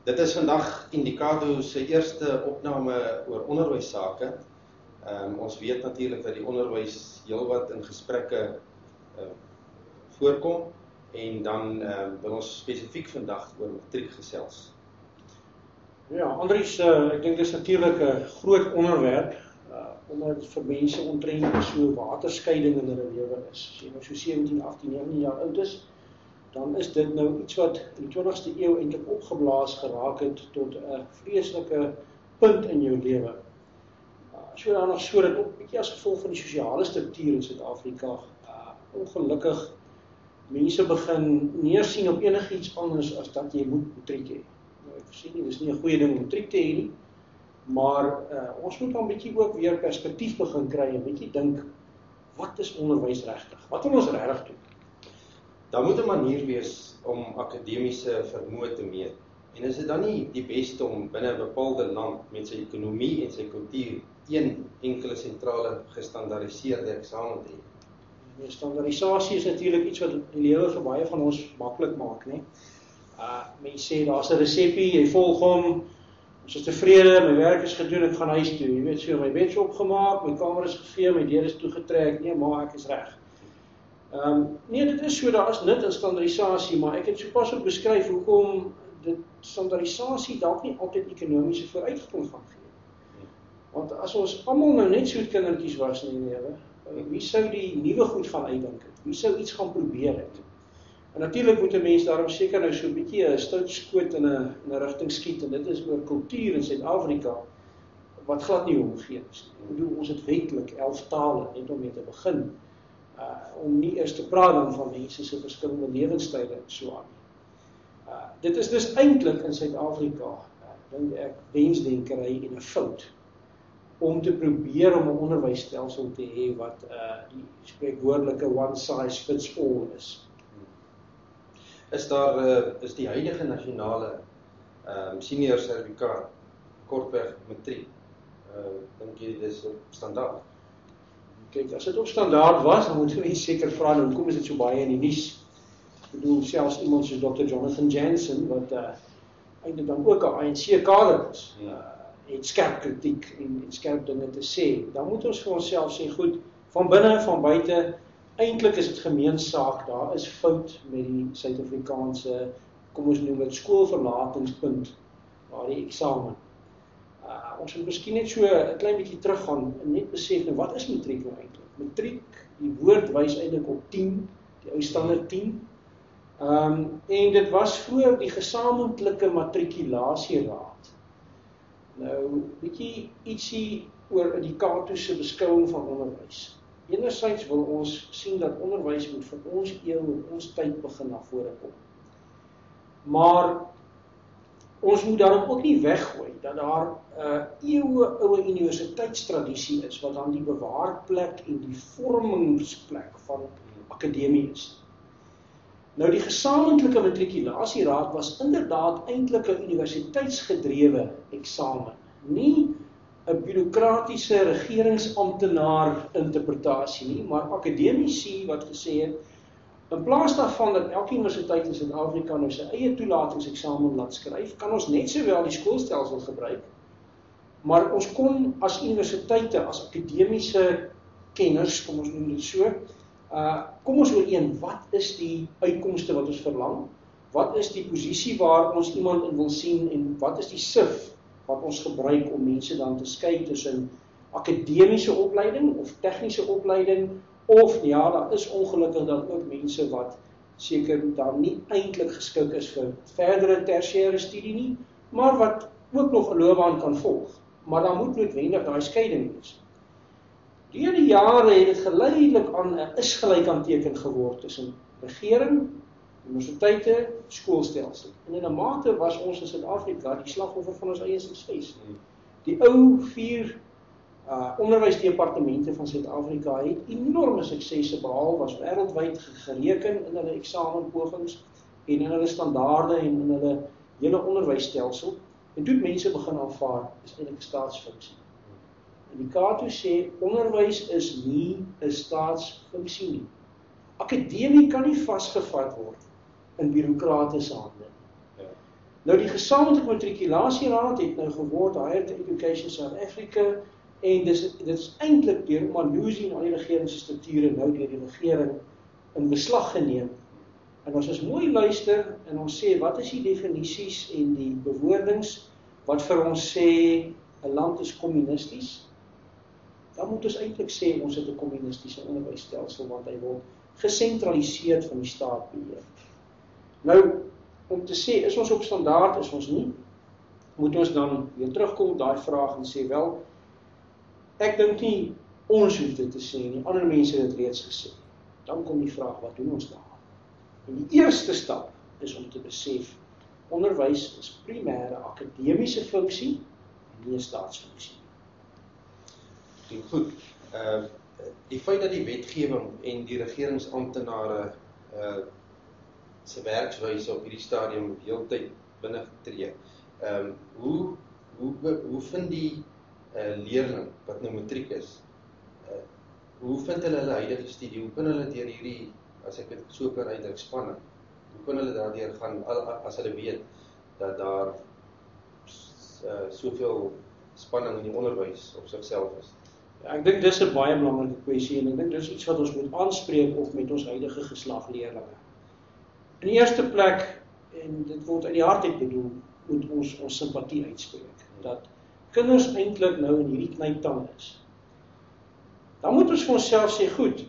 Dit is vandag Indikato se eerste opname oor onderwysake. Ons weet natuurlik dat die onderwys heelwat in gesprekke voorkom en dan wil ons spesifiek vandag oor matriek gesels. Ja, Andries, ek dink dit is natuurlik 'n groot onderwerp omdat vir mense omtrent so waterskeiding in hulle lewe is. As jy nou so 17, 18, 19 jaar oud is, dan is dit nou iets wat in die 20ste eeu eintlik opgeblaas geraak het tot 'n vreeslike punt in jou lewe. As jy dan nog so dit ook bietjie as gevolg van die sosiale struktuur in Suid-Afrika, ongelukkig mense begin neersien op enigiets anders as dat jy moet matriek hê. Nou, ek sê nie, dis nie 'n goeie ding om matriek te hê nie, maar ons moet dan bietjie ook weer perspektief begin kry en bietjie dink, wat is onderwys regtig? Wat wil ons regtig doen? Daar moet 'n manier wees om akademiese vermoë te meet. En is dit dan nie die beste om binne 'n bepaalde land met sy ekonomie en sy kultuur een enkele sentrale gestandaardiseerde eksamen te hê? Die standaardisasie is natuurlik iets wat die lewe vir baie van ons maklik maak, né? Mense sê daar's 'n resepie, jy volg hom, ons is tevrede, my werk is gedoen, ek gaan huis toe. Jy weet so, my bed is opgemaak, my kamer is gevee, my deur is toegetrek, nee, maar ek is reg. Nee, dit is so, daar is nut in standaardisasie, maar ek het sopas ook beskryf hoekom dit standaardisasie dalk nie altyd ekonomiese vooruitgang gaan gee. Want as ons almal nou net so kindertjies was in die lewe, wie sou die nuwe goed gaan uitdink het? Wie sou iets gaan probeer het? En natuurlik moet 'n mens daarom seker nou so 'n bietjie 'n stout skoot in 'n rigting skiet, en dit is oor kultuur in Suid-Afrika wat glad nie homogeen is. Ek bedoel, ons het wetlik 11 tale net om mee te begin. Om nie eers te praat dan van mense se verskillende lewenstyle en so aan. Dit is dus eintlik in Suid-Afrika, dink ek, wensdenkery en 'n fout om te probeer om 'n onderwysstelsel te hê wat die spreekwoordelike one size fits all is. Is die huidige nasionale senior sertifikaat, kortweg matriek, dink jy dis op standaard? Kyk, as dit op standaard was, dan moet jy seker vra, nou, hoekom is dit so baie in die nuus? Ek bedoel, selfs iemand soos Dr. Jonathan Jansen, wat eintlik dan ook 'n ANC-kader is, het skerp kritiek en skerp dinge te sê. Dan moet ons vir onsself sê, goed, van binne, van buite, eintlik is dit gemeensaak, daar is fout met die Suid-Afrikaanse, kom ons noem dit skoolverlatingspunt, waar die eksamen. Ons moet miskien net so 'n klein bietjie teruggaan en net besef, nou, wat is matriek nou eintlik? Matriek, die woord wys eintlik op 10, die ou standaard 10. En dit was vroeër die gesamentlike matrikulasieraad. Nou, bietjie ietsie oor Indikato se beskouing van onderwys. Enerzijds wil ons sien dat onderwys moet vir ons eeu en ons tyd begin na vore kom. Maar ons moet daarom ook nie weggooi dat daar 'n eeuwe-oue universiteitstradisie is wat dan die bewaarplek en die vormingsplek van akademie is. Nou, die gesamentlike matrikulasieraad was inderdaad eintlik 'n universiteitsgedrewe eksamen, nie 'n bureaukratiese regeringsamptenaar interpretasie nie, maar akademici wat gesê het, in plaas daarvan dat elke universiteit in Suid-Afrika nou sy eie toelatingseksamen laat skryf, kan ons net sowel die skoolstelsel gebruik, maar ons kon as universiteite, as akademiese kenners, kom ons noem dit so, kom ons ooreen, wat is die uitkomste wat ons verlang, wat is die posisie waar ons iemand in wil sien, en wat is die sif wat ons gebruik om mense dan te skei tussen akademiese opleiding of tegniese opleiding, of ja, daar is ongelukkig dan ook mense wat seker dan nie eintlik geskik is vir verdere tersiêre studie nie, maar wat ook nog 'n loopbaan kan volg. Maar daar moet noodwendig daai skeiding wees. Deur die jare het dit geleidelik aan 'n is-gelykanteken geword tussen regering, universiteite, skoolstelsel. En in 'n mate was ons in Suid-Afrika die slagoffer van ons eie sukses. Die ou 4 onderwysdepartemente van Suid-Afrika het enorme suksesse behaal, was wêreldwyd gereken in hulle eksamenpogings en in hulle standaarde en in hulle hele onderwysstelsel. En toe mense begin aanvaar, is eintlik 'n staatsfunksie. Indikato sê onderwys is nie 'n staatsfunksie nie. Akademie kan nie vasgevat word in bureaukratiese hande. Nou die gesamentlike matrikulasieraad het nou geword Higher Education South Africa en dit is eintlik deur Malusi en al die regeringsstrukture nou deur die regering in beslag geneem. En as ons mooi luister en ons sê wat is die definisies en die bewoordings wat vir ons sê 'n land is kommunisties, dan moet ons eintlik sê ons het 'n kommunistiese onderwysstelsel want hy word gesentraliseerd van die staat beheer. Nou om te sê, is ons op standaard, is ons nie, moet ons dan weer terugkom op daai vraag en sê, wel, ek dink nie, ons hoef dit te sê nie, ander mense het dit reeds gesê. Dan kom die vraag, wat doen ons daar? En die eerste stap is om te besef, onderwys is primêre akademiese funksie, en nie 'n staatsfunksie. Goed, die feit dat die wetgewing en die regeringsamptenare se werkswyse op hierdie stadium heeltyd binne tree. Hoe vind die leerling wat nou matriek is, hoe vind hulle huidige studie, hoe kan hulle deur hierdie, as ek dit so kan uitdruk, spanning, hoe kan hulle daardeur gaan, as hulle weet, dat daar soveel spanning in die onderwys op sigself is? Ja, ek dink dis 'n baie belangrike kwessie en ek dink dis iets wat ons moet aanspreek op met ons huidige geslag leerlinge. In die eerste plek, en dit word uit die hart uit bedoel, moet ons simpatie uitspreek, dat kinders eintlik nou in hierdie knyptang is. Dan moet ons vir onsself sê, goed,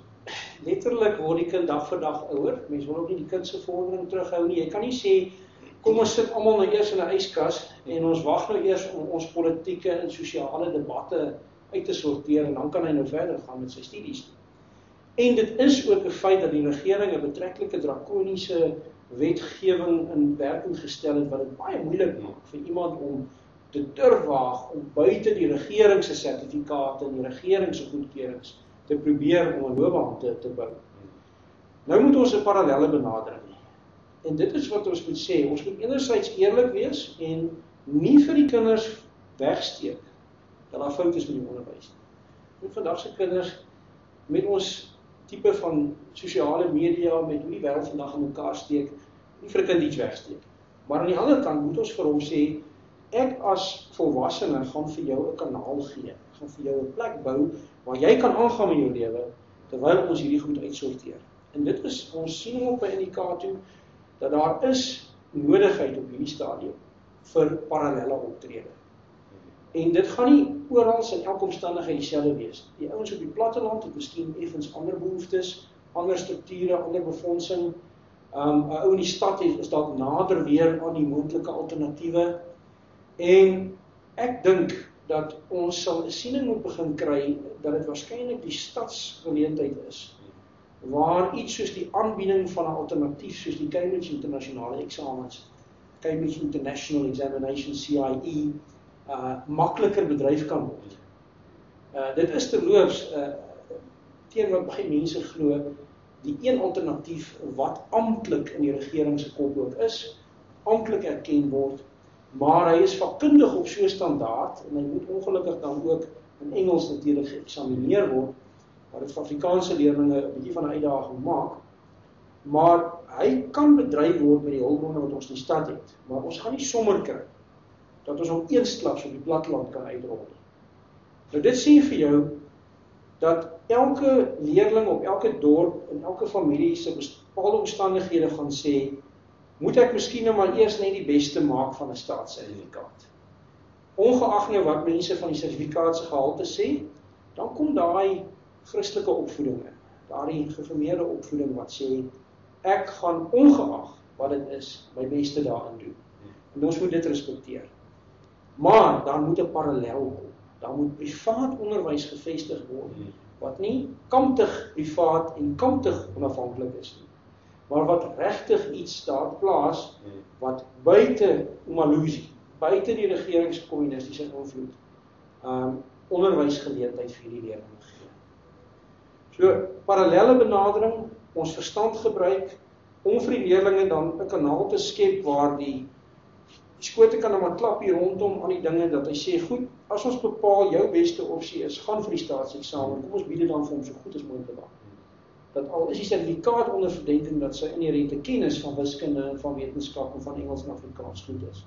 letterlik word die kind dag vir dag ouer, mense wil ook nie die kind se vordering terughou nie, jy kan nie sê, kom ons sit almal nou eers in 'n yskas, en ons wag nou eers om ons politieke en sosiale debatte uit te sorteer, en dan kan hy nou verder gaan met sy studies. En dit is ook 'n feit dat die regering 'n betreklike drakoniese wetgewing in werking gestel het, wat dit baie moeilik maak vir iemand om te durf waag om buite die regering se sertifikate en die regering se goedkeurings te probeer om 'n loopbaan te bou. Nou moet ons 'n parallelle benadering hê. En dit is wat ons moet sê, ons moet enerzijds eerlik wees en nie vir die kinders wegsteek dat daar fout is met die onderwys. Met vandag se kinders, met ons tipe van sosiale media, met hoe die wêreld vandag in mekaar steek, nie vir 'n kind iets wegsteek. Maar aan die ander kant moet ons vir hom sê, ek as volwassene gaan vir jou 'n kanaal gee, gaan vir jou 'n plek bou, waar jy kan aangaan met jou lewe, terwyl ons hierdie goed uitsorteer. En dit is, ons sien op by indikator, dat daar is nodigheid op hierdie stadium, vir parallelle optrede. En dit gaan nie oral in elke omstandigheid dieselfde wees. Die ouens op die platteland het miskien effens ander behoeftes, ander strukture, ander befondsing. 'n Ou in die stad is dalk nader weer aan die moontlike alternatiewe. En ek dink dat ons sal 'n siening moet begin kry dat dit waarskynlik die stadsgeleentheid is, waar iets soos die aanbieding van 'n alternatief soos die Cambridge Internasionale Eksamens, Cambridge International Examination, CIE, makliker bedryf kan word. Dit is terloops, teen wat baie mense glo, die een alternatief wat amptelik in die regering se kop ook is, amptelik erken word, maar hy is vakkundig op so standaard, en hy moet ongelukkig dan ook in Engels natuurlik geëksamineer word, waar dit vir Afrikaanse leerlinge 'n bietjie van 'n uitdaging maak, maar hy kan bedryf word met die hulpbronne wat ons in die stad het, maar ons gaan nie sommer kry dat ons hom eensklaps op die platteland kan uitrol. Nou dit sê vir jou, dat elke leerling op elke dorp, en elke familie se bepaalde omstandighede gaan sê, moet ek miskien nou maar eers net die beste maak van 'n staatssertifikaat. Ongeag nou wat mense van die sertifikaat se gehalte sê, dan kom daai Christelike opvoeding in, daardie geformeerde opvoeding wat sê, ek gaan ongeag wat dit is, my beste daarin doen. En ons moet dit respekteer. Maar dan moet 'n parallel kom. Dan moet privaat onderwys gevestig word, wat nie kamptig privaat en kamptig onafhanklik is nie, maar wat regtig iets daar plaas, wat buite Umalusi, buite die regeringskommunistiese invloed, onderwysgeleentheid vir die leerlinge gee. So, parallelle benadering, ons verstand gebruik, om vir die leerlinge dan 'n kanaal te skep waar die skote kan maar klap hier rondom aan die dinge, dat hy sê, goed, as ons bepaal jou beste opsie is, gaan vir die staatseksamen, kom ons bied dit dan vir hom so goed as moontlik aan. dat al is die sertifikaat onder verdenking dat sy inherente kennis van wiskunde, van wetenskap en van Engels en Afrikaans goed is.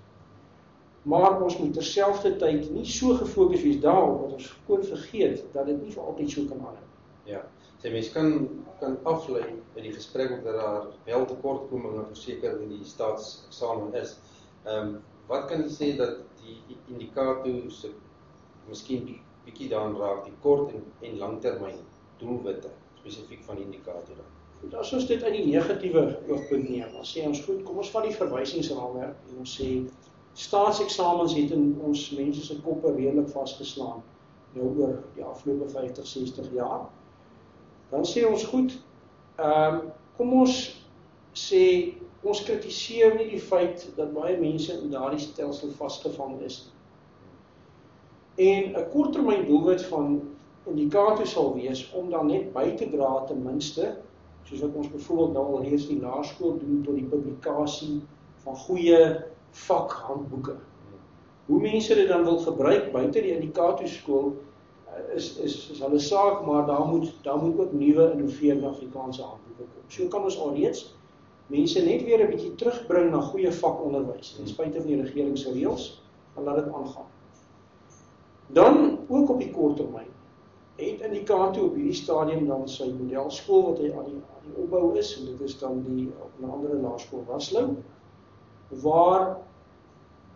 Maar ons moet terselfdertyd nie so gefokus wees daarop dat ons gewoon vergeet dat dit nie vir altyd so kan aanhou. Ja, sy mens kan aflei uit die gesprek ook dat daar wel tekortkominge verseker in die staatseksamen is. Wat kan jy sê dat die indikators miskien bietjie daaraan raak, die kort en langtermyn doelwitte, spesifiek van die indikator dan? Goed, as ons dit uit die negatiewe oogpunt neem, dan sê ons goed, kom ons vat die verwysingsraamwerk en ons sê, staatseksamens het in ons mense se koppe redelik vasgeslaan, nou oor die afgelope 50, 60 jaar. Dan sê ons goed, kom ons sê, ons kritiseer nie die feit dat baie mense in daardie stelsel vasgevang is. En 'n korttermyn doelwit van indikator sal wees om dan net by te dra ten minste, soos wat ons byvoorbeeld nou al reeds die laerskool doen tot die publikasie van goeie vakhandboeke. Hoe mense dit dan wil gebruik buite die indikatorskool is hulle saak, maar daar moet ook nuwe innoverende Afrikaanse handboeke kom. So kan ons alreeds mense net weer 'n bietjie terugbring na goeie vakonderwys, ten spyte van die regering se reëls, en laat dit aangaan. Dan, ook op die kort termyn, het indikator op hierdie stadium dan sy modelskool wat hy aan die opbou is, en dit is dan die onder andere laerskool Raslou, waar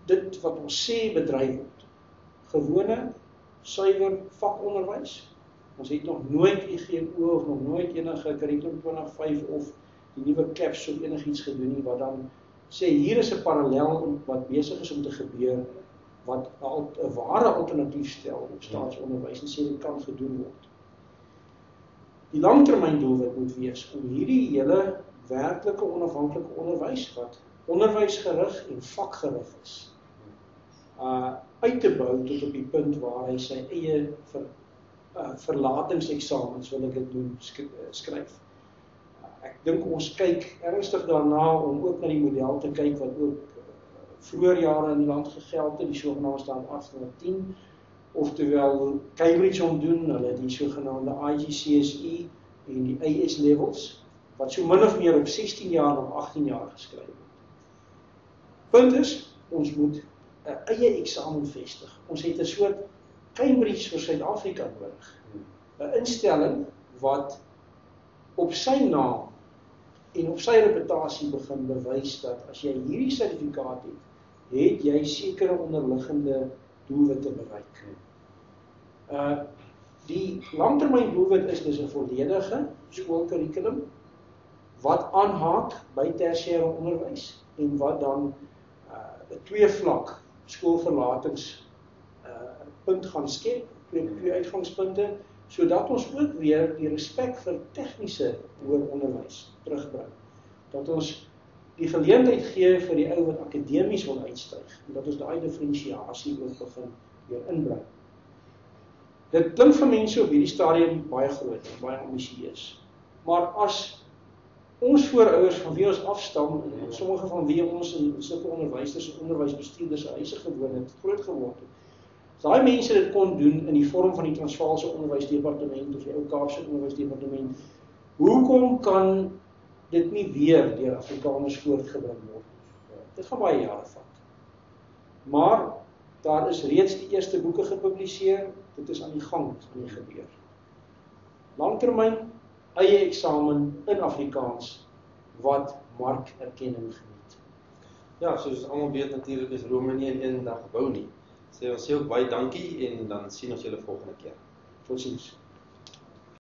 dit wat ons sê bedryf word. Gewone, suiwer vakonderwys. Ons het nog nooit IGNO of nog nooit enige Curriculum 25 of die nuwe CAPS of enigiets gedoen nie, wat dan sê hier is 'n parallel wat besig is om te gebeur, wat 'n ware alternatief stel op staatsonderwys en sê dit kan gedoen word. Die langtermyn doelwit moet wees om hierdie hele werklike onafhanklike onderwys wat onderwysgerig en vakgerig is, uit te bou tot op die punt waar hy sy eie verlatingseksamens, wil ek dit doen, skryf. Ek dink ons kyk ernstig daarna om ook na die model te kyk wat ook vroeër jare in die land gegeld het, die sogenaamde standaard 810, oftewel Cambridge doen, hulle die sogenaamde IGCSE en die AS levels, wat so min of meer op 16 jaar of 18 jaar geskryf word. Punt is, ons moet 'n eie eksamen vestig. Ons het 'n soort Cambridge vir Suid-Afrika nodig. 'n Instelling wat op sy naam en op sy reputasie begin bewys dat as jy hierdie sertifikaat het jy sekere onderliggende doelwitte bereik. Die langtermyn doelwit is dus 'n volledige skoolkurrikulum wat aanhaak by tersiêre onderwys en wat dan 'n tweevlak skoolverlatings punt gaan skep, twee uitgangspunte, sodat ons ook weer die respek vir tegniese hoër onderwys terugbring. Dat ons die geleentheid gee vir die ou wat akademies wil uitstyg, en dat ons daai diferensiasie ook begin weer inbring. Dit klink vir mense op hierdie stadium baie groot en baie ambisieus. Maar as ons voorouers van wie ons afstam, en sommige van wie ons in sulke onderwysers en onderwysbestuurders se huise gewoon het, groot geword het, as daai mense dit kon doen in die vorm van die Transvaalse onderwysdepartement of die ou Kaapse onderwysdepartement, hoekom kan dit nie weer deur Afrikaners voortgebring word? Dit gaan baie jare vat. Maar daar is reeds die eerste boeke gepubliseer, dit is aan die gang, aan die gebeur. Langtermyn, eie eksamen in Afrikaans, wat markerkenning geniet. Ja, soos almal weet natuurlik is Rome nie in een dag gebou nie. Ons sê ook baie dankie en dan sien ons julle volgende keer. Totsiens.